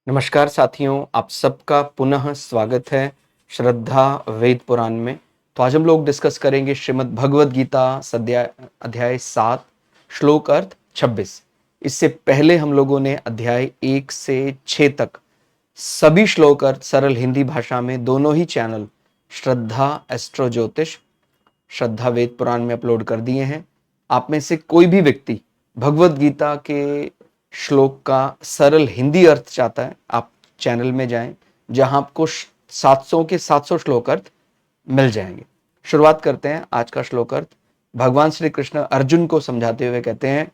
नमस्कार साथियों, आप सबका पुनः स्वागत है श्रद्धा वेद पुराण में। तो आज हम लोग डिस्कस करेंगे श्रीमद् भगवद गीता अध्याय 7 श्लोक अर्थ 26। इससे पहले हम लोगों ने अध्याय 1 से 6 तक सभी श्लोक अर्थ सरल हिंदी भाषा में दोनों ही चैनल श्रद्धा एस्ट्रो ज्योतिष श्रद्धा वेद पुराण में अपलोड कर दिए हैं। आप में से कोई भी व्यक्ति भगवद गीता के श्लोक का सरल हिंदी अर्थ चाहता है, आप चैनल में जाएं जहां आपको 700 के 700 श्लोक अर्थ मिल जाएंगे। शुरुआत करते हैं आज का श्लोक अर्थ। भगवान श्री कृष्ण अर्जुन को समझाते हुए कहते हैं,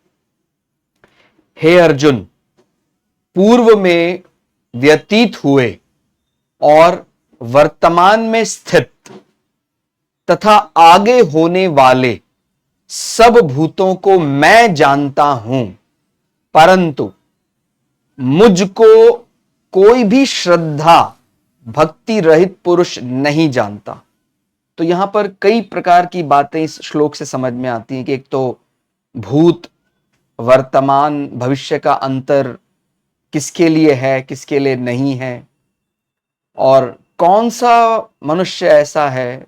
हे अर्जुन, पूर्व में व्यतीत हुए और वर्तमान में स्थित तथा आगे होने वाले सब भूतों को मैं जानता हूं, परंतु मुझको कोई भी श्रद्धा भक्ति रहित पुरुष नहीं जानता। तो यहां पर कई प्रकार की बातें इस श्लोक से समझ में आती हैं कि एक तो भूत, वर्तमान, भविष्य का अंतर किसके लिए है, किसके लिए नहीं है, और कौन सा मनुष्य ऐसा है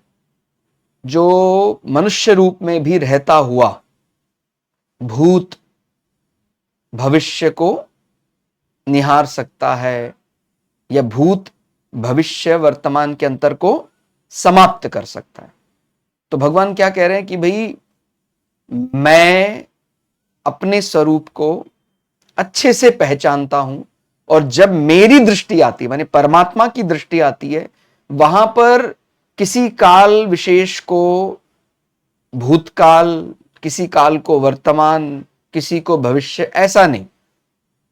जो मनुष्य रूप में भी रहता हुआ भूत भविष्य को निहार सकता है या भूत भविष्य वर्तमान के अंतर को समाप्त कर सकता है। तो भगवान क्या कह रहे हैं कि भाई मैं अपने स्वरूप को अच्छे से पहचानता हूं, और जब मेरी दृष्टि आती है, माने परमात्मा की दृष्टि आती है, वहां पर किसी काल विशेष को भूतकाल, किसी काल को वर्तमान, किसी को भविष्य, ऐसा नहीं,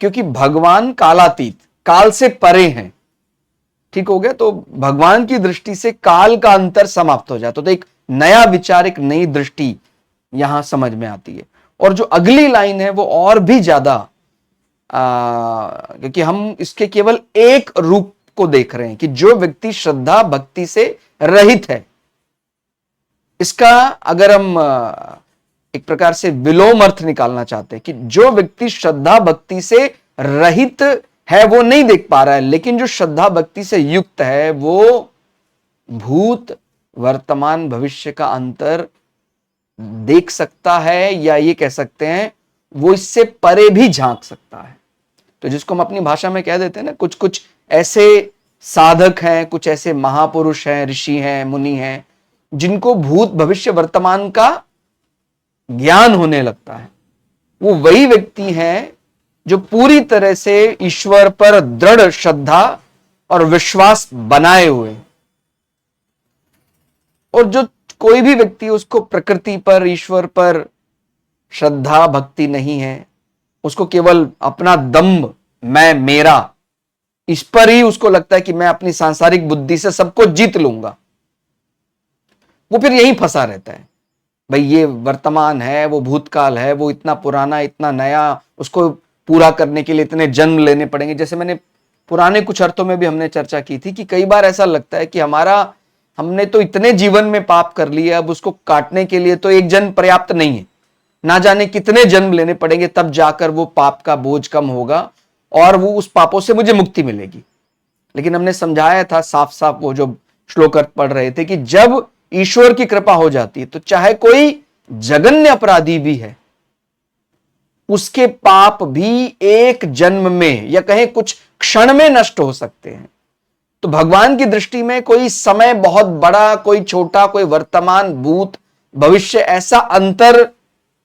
क्योंकि भगवान कालातीत, काल से परे हैं। ठीक हो गया? तो भगवान की दृष्टि से काल का अंतर समाप्त हो जाता, तो एक नया विचार, एक नई दृष्टि यहां समझ में आती है। और जो अगली लाइन है वो और भी ज्यादा, क्योंकि हम इसके केवल एक रूप को देख रहे हैं कि जो व्यक्ति श्रद्धा भक्ति से रहित है, इसका अगर हम एक प्रकार से विलोम अर्थ निकालना चाहते हैं कि जो व्यक्ति श्रद्धा भक्ति से रहित है वो नहीं देख पा रहा है, लेकिन जो श्रद्धा भक्ति से युक्त है वो भूत वर्तमान भविष्य का अंतर देख सकता है, या ये कह सकते हैं वो इससे परे भी झांक सकता है। तो जिसको हम अपनी भाषा में कह देते हैं ना, कुछ कुछ ऐसे साधक हैं, कुछ ऐसे महापुरुष हैं, ऋषि हैं, मुनि हैं, जिनको भूत भविष्य वर्तमान का ज्ञान होने लगता है। वो वही व्यक्ति हैं जो पूरी तरह से ईश्वर पर दृढ़ श्रद्धा और विश्वास बनाए हुए, और जो कोई भी व्यक्ति उसको प्रकृति पर, ईश्वर पर श्रद्धा भक्ति नहीं है, उसको केवल अपना दम्भ, मैं, मेरा, इस पर ही उसको लगता है कि मैं अपनी सांसारिक बुद्धि से सबको जीत लूंगा, वो फिर यहीं फंसा रहता है। भाई ये वर्तमान है, वो भूतकाल है, वो इतना पुराना, इतना नया, उसको पूरा करने के लिए इतने जन्म लेने पड़ेंगे। जैसे मैंने पुराने कुछ अर्थों में भी हमने चर्चा की थी कि कई बार ऐसा लगता है कि हमने तो इतने जीवन में पाप कर लिए, अब उसको काटने के लिए तो एक जन्म पर्याप्त नहीं है, ना जाने कितने जन्म लेने पड़ेंगे, तब जाकर वो पाप का बोझ कम होगा और वो उस पापों से मुझे मुक्ति मिलेगी। लेकिन हमने समझाया था साफ साफ, वो जो श्लोक अर्थ पढ़ रहे थे, कि जब ईश्वर की कृपा हो जाती है तो चाहे कोई जघन्य अपराधी भी है, उसके पाप भी एक जन्म में या कहें कुछ क्षण में नष्ट हो सकते हैं। तो भगवान की दृष्टि में कोई समय बहुत बड़ा, कोई छोटा, कोई वर्तमान, भूत भविष्य, ऐसा अंतर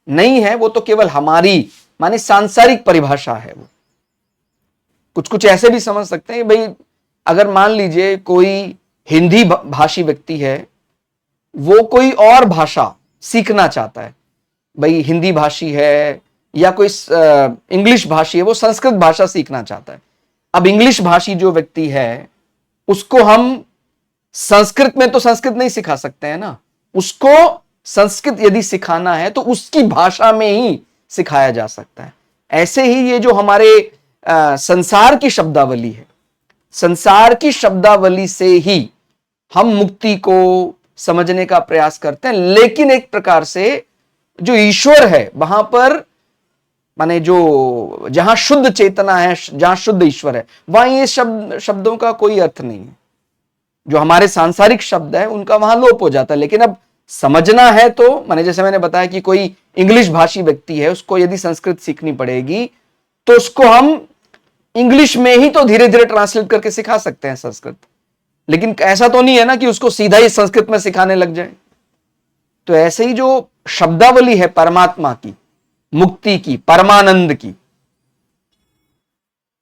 नहीं है। वो तो केवल हमारी माने सांसारिक परिभाषा है। वो कुछ कुछ ऐसे भी समझ सकते हैं, भाई अगर मान लीजिए कोई हिंदी भाषी व्यक्ति है, वो कोई और भाषा सीखना चाहता है, भाई हिंदी भाषी है या कोई इंग्लिश भाषी है, वो संस्कृत भाषा सीखना चाहता है। अब इंग्लिश भाषी जो व्यक्ति है, उसको हम संस्कृत में तो संस्कृत नहीं सिखा सकते हैं ना, उसको संस्कृत यदि सिखाना है तो उसकी भाषा में ही सिखाया जा सकता है। ऐसे ही ये जो हमारे संसार की शब्दावली है, संसार की शब्दावली से ही हम मुक्ति को समझने का प्रयास करते हैं, लेकिन एक प्रकार से जो ईश्वर है वहां पर माने जो जहां शुद्ध चेतना है, जहां शुद्ध ईश्वर है, वहां ये शब्दों का कोई अर्थ नहीं है। जो हमारे सांसारिक शब्द है उनका वहां लोप हो जाता है। लेकिन अब समझना है तो माने जैसे मैंने बताया कि कोई इंग्लिश भाषी व्यक्ति है, उसको यदि संस्कृत सीखनी पड़ेगी तो उसको हम इंग्लिश में ही तो धीरे धीरे ट्रांसलेट करके सिखा सकते हैं संस्कृत। लेकिन ऐसा तो नहीं है ना कि उसको सीधा ही संस्कृत में सिखाने लग जाए। तो ऐसे ही जो शब्दावली है परमात्मा की, मुक्ति की, परमानंद की,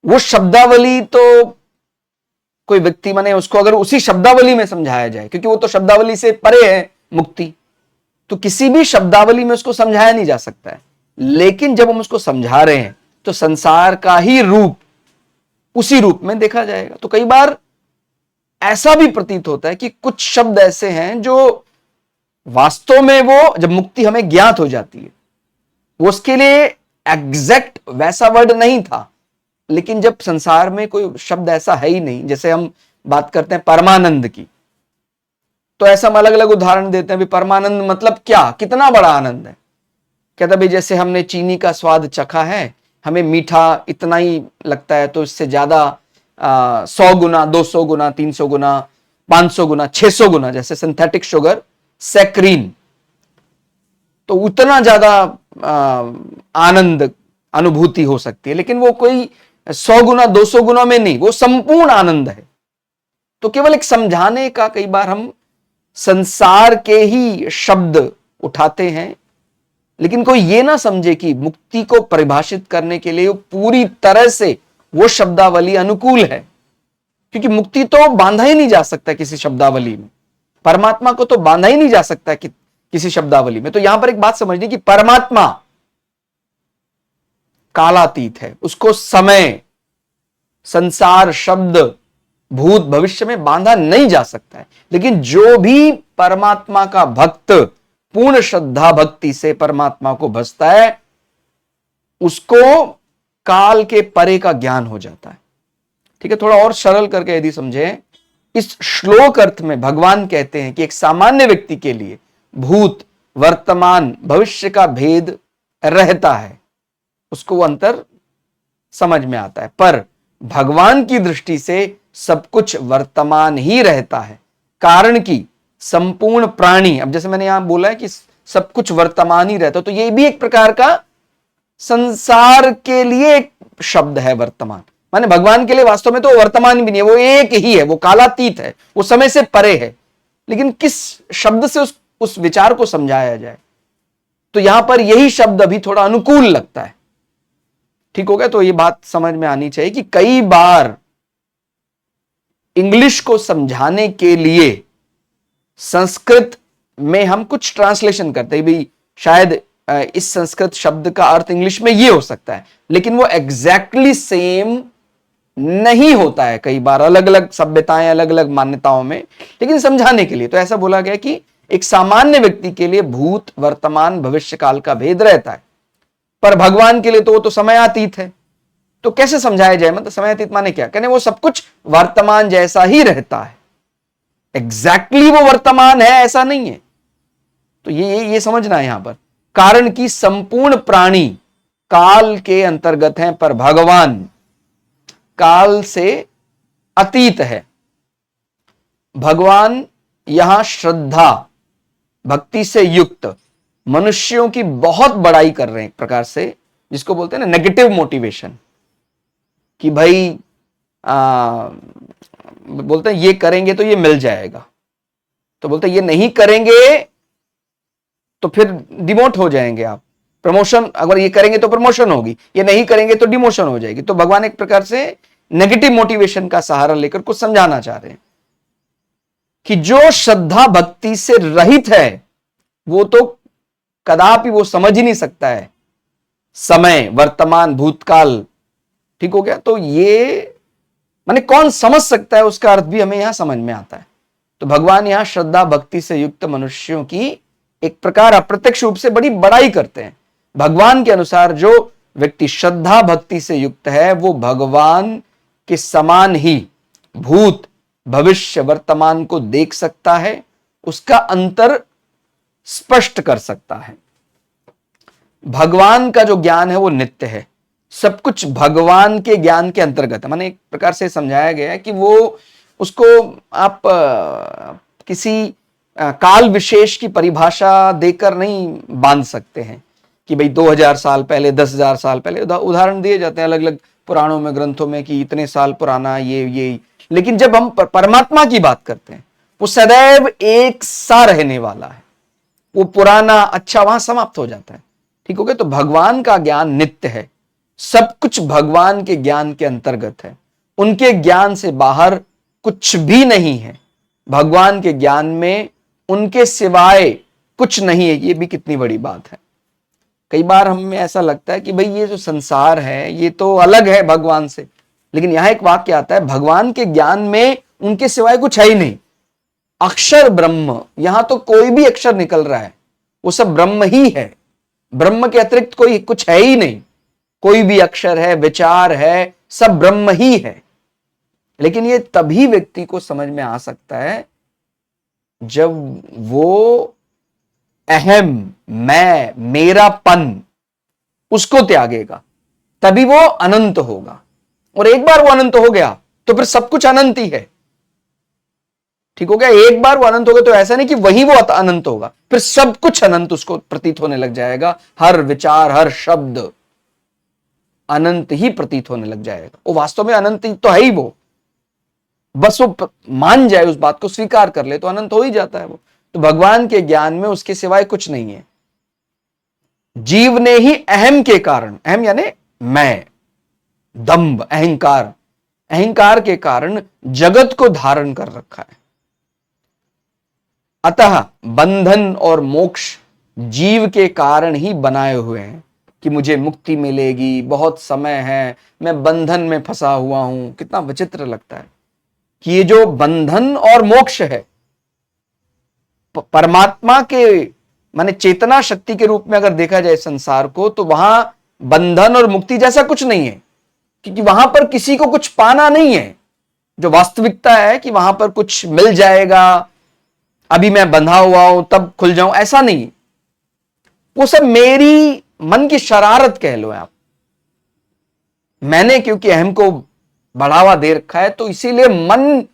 वो शब्दावली तो कोई व्यक्ति माने उसको अगर उसी शब्दावली में समझाया जाए, क्योंकि वो तो शब्दावली से परे है मुक्ति, तो किसी भी शब्दावली में उसको समझाया नहीं जा सकता है। लेकिन जब हम उसको समझा रहे हैं तो संसार का ही रूप उसी रूप में देखा जाएगा। तो कई बार ऐसा भी प्रतीत होता है कि कुछ शब्द ऐसे हैं जो वास्तव में वो जब मुक्ति हमें ज्ञात हो जाती है, वो उसके लिए एग्जैक्ट वैसा वर्ड नहीं था। लेकिन जब संसार में कोई शब्द ऐसा है ही नहीं, जैसे हम बात करते हैं परमानंद की, तो ऐसा हम अलग अलग उदाहरण देते हैं। भी परमानंद मतलब क्या, कितना बड़ा आनंद है। कहता भाई जैसे हमने चीनी का स्वाद चखा है, हमें मीठा इतना ही लगता है, तो इससे ज्यादा 100 गुना, 200 गुना, 300 गुना, 500 गुना, 600 गुना, जैसे सिंथेटिक शुगर सैक्रीन, तो उतना ज्यादा आनंद अनुभूति हो सकती है। लेकिन वो कोई 100 गुना 200 गुना में नहीं, वो संपूर्ण आनंद है। तो केवल एक समझाने का कई बार हम संसार के ही शब्द उठाते हैं, लेकिन कोई ये ना समझे कि मुक्ति को परिभाषित करने के लिए पूरी तरह से वो शब्दावली अनुकूल है। क्योंकि मुक्ति तो बांधा ही नहीं जा सकता किसी शब्दावली में, परमात्मा को तो बांधा ही नहीं जा सकता कि किसी शब्दावली में। तो यहां पर एक बात समझनी कि परमात्मा कालातीत है, उसको समय, संसार, शब्द, भूत, भविष्य में बांधा नहीं जा सकता है। लेकिन जो भी परमात्मा का भक्त पूर्ण श्रद्धा भक्ति से परमात्मा को भजता है, उसको काल के परे का ज्ञान हो जाता है। ठीक है, थोड़ा और सरल करके यदि समझे, इस श्लोक अर्थ में भगवान कहते हैं कि एक सामान्य व्यक्ति के लिए भूत, वर्तमान, भविष्य का भेद रहता है, उसको वो अंतर समझ में आता है। पर भगवान की दृष्टि से सब कुछ वर्तमान ही रहता है। कारण कि संपूर्ण प्राणी, अब जैसे मैंने यहां बोला है कि सब कुछ वर्तमान ही रहता है, तो ये भी एक प्रकार का संसार के लिए एक शब्द है वर्तमान। माने भगवान के लिए वास्तव में तो वर्तमान भी नहीं है, वो एक ही है, वो कालातीत है, वो समय से परे है। लेकिन किस शब्द से उस विचार को समझाया जाए, तो यहां पर यही शब्द अभी थोड़ा अनुकूल लगता है। ठीक हो गया। तो ये बात समझ में आनी चाहिए कि कई बार इंग्लिश को समझाने के लिए संस्कृत में हम कुछ ट्रांसलेशन करते हैं, भाई शायद इस संस्कृत शब्द का अर्थ इंग्लिश में ये हो सकता है, लेकिन वो एग्जैक्टली सेम नहीं होता है। कई बार अलग अलग सभ्यताएं, अलग अलग मान्यताओं में, लेकिन समझाने के लिए तो ऐसा बोला गया कि एक सामान्य व्यक्ति के लिए भूत, वर्तमान, भविष्य काल का भेद रहता है, पर भगवान के लिए तो वो तो समयातीत है। तो कैसे समझाया जाए, मतलब समयातीत माने क्या, कहने वो सब कुछ वर्तमान जैसा ही रहता है, एग्जैक्टली वो वर्तमान है ऐसा नहीं है। तो ये समझना है यहां पर। कारण कि संपूर्ण प्राणी काल के अंतर्गत हैं, पर भगवान काल से अतीत है। भगवान यहां श्रद्धा भक्ति से युक्त मनुष्यों की बहुत बड़ाई कर रहे हैं, एक प्रकार से जिसको बोलते हैं ना नेगेटिव मोटिवेशन, कि भाई बोलते हैं ये करेंगे तो ये मिल जाएगा, तो बोलते हैं ये नहीं करेंगे तो फिर डिमोट हो जाएंगे आप, प्रमोशन, अगर ये करेंगे तो प्रमोशन होगी, ये नहीं करेंगे तो डिमोशन हो जाएगी। तो भगवान एक प्रकार से नेगेटिव मोटिवेशन का सहारा लेकर कुछ समझाना चाह रहे हैं कि जो श्रद्धा भक्ति से रहित है वो तो कदापि वो समझ ही नहीं सकता है समय, वर्तमान, भूतकाल। ठीक हो गया। तो ये माने कौन समझ सकता है, उसका अर्थ भी हमें यहां समझ में आता है। तो भगवान यहां श्रद्धा भक्ति से युक्त मनुष्यों की एक प्रकार अप्रत्यक्ष रूप से बड़ी बड़ाई करते हैं। भगवान के अनुसार जो व्यक्ति श्रद्धा भक्ति से युक्त है वो भगवान के समान ही भूत, भविष्य, वर्तमान को देख सकता है, उसका अंतर स्पष्ट कर सकता है। भगवान का जो ज्ञान है वो नित्य है, सब कुछ भगवान के ज्ञान के अंतर्गत है। माने एक प्रकार से समझाया गया है कि वो उसको आप किसी काल विशेष की परिभाषा देकर नहीं बांध सकते हैं कि भाई 2000 साल पहले, 10,000 साल पहले। उदाहरण दिए जाते हैं अलग अलग पुराणों में, ग्रंथों में कि इतने साल पुराना ये। लेकिन जब हम परमात्मा की बात करते हैं, वो सदैव एक सा रहने वाला है, वो पुराना अच्छा वहां समाप्त हो जाता है। ठीक हो गया। तो भगवान का ज्ञान नित्य है, सब कुछ भगवान के ज्ञान के अंतर्गत है, उनके ज्ञान से बाहर कुछ भी नहीं है। भगवान के ज्ञान में उनके सिवाय कुछ नहीं है। ये भी कितनी बड़ी बात है। कई बार हमें ऐसा लगता है कि भाई ये जो संसार है ये तो अलग है भगवान से, लेकिन यहां एक वाक्य आता है, भगवान के ज्ञान में उनके सिवाय कुछ है ही नहीं। अक्षर ब्रह्म, यहां तो कोई भी अक्षर निकल रहा है वो सब ब्रह्म ही है, ब्रह्म के अतिरिक्त कोई कुछ है ही नहीं। कोई भी अक्षर है, विचार है, सब ब्रह्म ही है। लेकिन ये तभी व्यक्ति को समझ में आ सकता है जब वो अहम, मैं, मेरापन उसको त्यागेगा, तभी वो अनंत होगा। और एक बार वो अनंत हो गया तो फिर सब कुछ अनंत ही है। ठीक हो गया। एक बार वो अनंत हो गया तो ऐसा नहीं कि वही वो अनंत होगा, फिर सब कुछ अनंत उसको प्रतीत होने लग जाएगा। हर विचार, हर शब्द अनंत ही प्रतीत होने लग जाएगा। वो वास्तव में अनंत ही तो है ही वो, बस वो मान जाए, उस बात को स्वीकार कर ले तो अनंत हो ही जाता है वो। तो भगवान के ज्ञान में उसके सिवाय कुछ नहीं है। जीव ने ही अहम के कारण, अहम यानी मैं, दंभ, अहंकार, अहंकार के कारण जगत को धारण कर रखा है। अतः बंधन और मोक्ष जीव के कारण ही बनाए हुए हैं कि मुझे मुक्ति मिलेगी, बहुत समय है, मैं बंधन में फंसा हुआ हूं। कितना विचित्र लगता है कि ये जो बंधन और मोक्ष है, परमात्मा के माने चेतना शक्ति के रूप में अगर देखा जाए संसार को, तो वहां बंधन और मुक्ति जैसा कुछ नहीं है, क्योंकि वहां पर किसी को कुछ पाना नहीं है। जो वास्तविकता है कि वहां पर कुछ मिल जाएगा, अभी मैं बंधा हुआ हूं तब खुल जाऊं, ऐसा नहीं। वो सब मेरी मन की शरारत कह लो आप। मैंने क्योंकि अहम को बढ़ावा दे रखा है, तो इसीलिए मन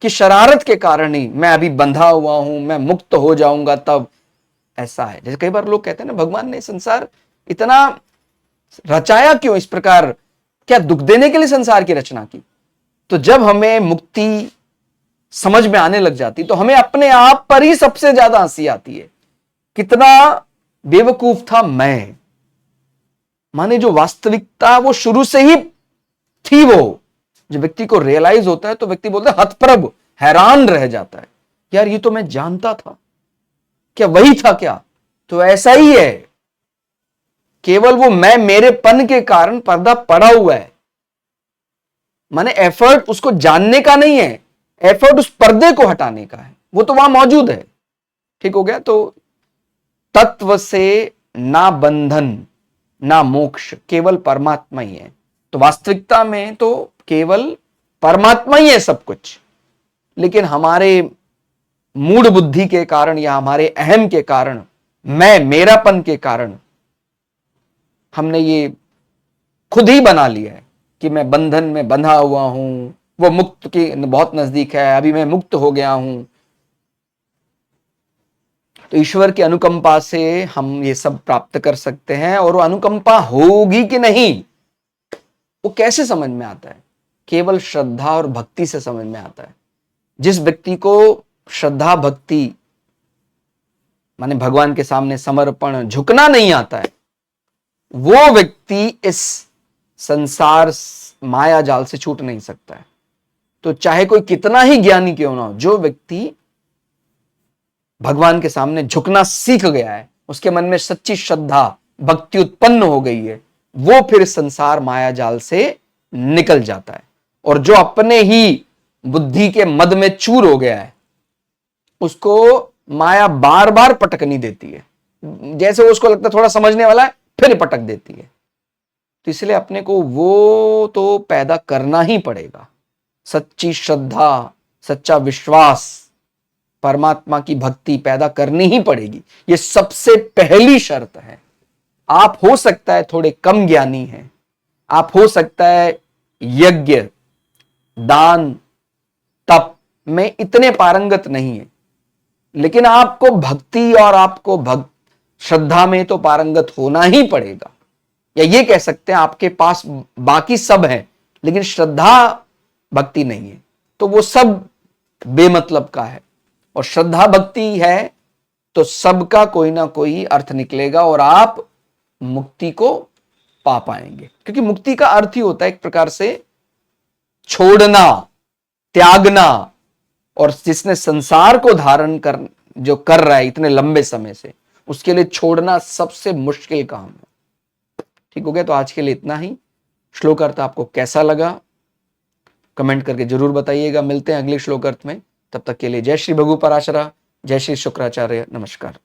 की शरारत के कारण ही मैं अभी बंधा हुआ हूं, मैं मुक्त हो जाऊंगा तब। ऐसा है। जैसे कई बार लोग कहते हैं ना, भगवान ने संसार इतना रचाया क्यों इस प्रकार, क्या दुख देने के लिए संसार की रचना की? तो जब हमें मुक्ति समझ में आने लग जाती तो हमें अपने आप पर ही सबसे ज्यादा हंसी आती है। कितना बेवकूफ था मैं। माने जो वास्तविकता वो शुरू से ही थी, वो जब व्यक्ति को रियलाइज होता है तो व्यक्ति बोलता है हतप्रभ, हैरान रह जाता है, यार ये तो मैं जानता था, क्या वही था क्या? तो ऐसा ही है, केवल वो मैं मेरेपन के कारण पर्दा पड़ा हुआ है। माने एफर्ट उसको जानने का नहीं है, एफर्ट उस पर्दे को हटाने का है, वो तो वहां मौजूद है। ठीक हो गया। तो तत्व से ना बंधन ना मोक्ष, केवल परमात्मा ही है। तो वास्तविकता में तो केवल परमात्मा ही है सब कुछ, लेकिन हमारे मूढ़ बुद्धि के कारण या हमारे अहम के कारण, मैं मेरापन के कारण, हमने ये खुद ही बना लिया है कि मैं बंधन में बंधा हुआ हूं, वो मुक्त के बहुत नजदीक है, अभी मैं मुक्त हो गया हूं। तो ईश्वर की अनुकंपा से हम ये सब प्राप्त कर सकते हैं। और वो अनुकंपा होगी कि नहीं, वो कैसे समझ में आता है? केवल श्रद्धा और भक्ति से समझ में आता है। जिस व्यक्ति को श्रद्धा भक्ति माने भगवान के सामने समर्पण, झुकना नहीं आता है, वो व्यक्ति इस संसार माया जाल से छूट नहीं सकता है। तो चाहे कोई कितना ही ज्ञानी क्यों ना हो, जो व्यक्ति भगवान के सामने झुकना सीख गया है, उसके मन में सच्ची श्रद्धा भक्ति उत्पन्न हो गई है, वो फिर संसार माया जाल से निकल जाता है। और जो अपने ही बुद्धि के मद में चूर हो गया है, उसको माया बार बार पटकनी देती है। जैसे वो उसको लगता है थोड़ा समझने वाला है, फिर पटक देती है। तो इसलिए अपने को वो तो पैदा करना ही पड़ेगा, सच्ची श्रद्धा, सच्चा विश्वास, परमात्मा की भक्ति पैदा करनी ही पड़ेगी। ये सबसे पहली शर्त है। आप हो सकता है थोड़े कम ज्ञानी हैं, आप हो सकता है यज्ञ, दान, तप में इतने पारंगत नहीं है, लेकिन आपको भक्ति और आपको श्रद्धा में तो पारंगत होना ही पड़ेगा। या ये कह सकते हैं आपके पास बाकी सब है लेकिन श्रद्धा भक्ति नहीं है, तो वो सब बेमतलब का है। और श्रद्धा भक्ति है तो सबका कोई ना कोई अर्थ निकलेगा और आप मुक्ति को पा पाएंगे। क्योंकि मुक्ति का अर्थ ही होता है एक प्रकार से छोड़ना, त्यागना। और जिसने संसार को धारण जो कर रहा है इतने लंबे समय से, उसके लिए छोड़ना सबसे मुश्किल काम है। ठीक हो गया? तो आज के लिए इतना ही। श्लोक अर्थ आपको कैसा लगा कमेंट करके जरूर बताइएगा। मिलते हैं अगले श्लोक अर्थ में, तब तक के लिए जय श्री भगु पराशरा, जय श्री शुक्राचार्य, नमस्कार।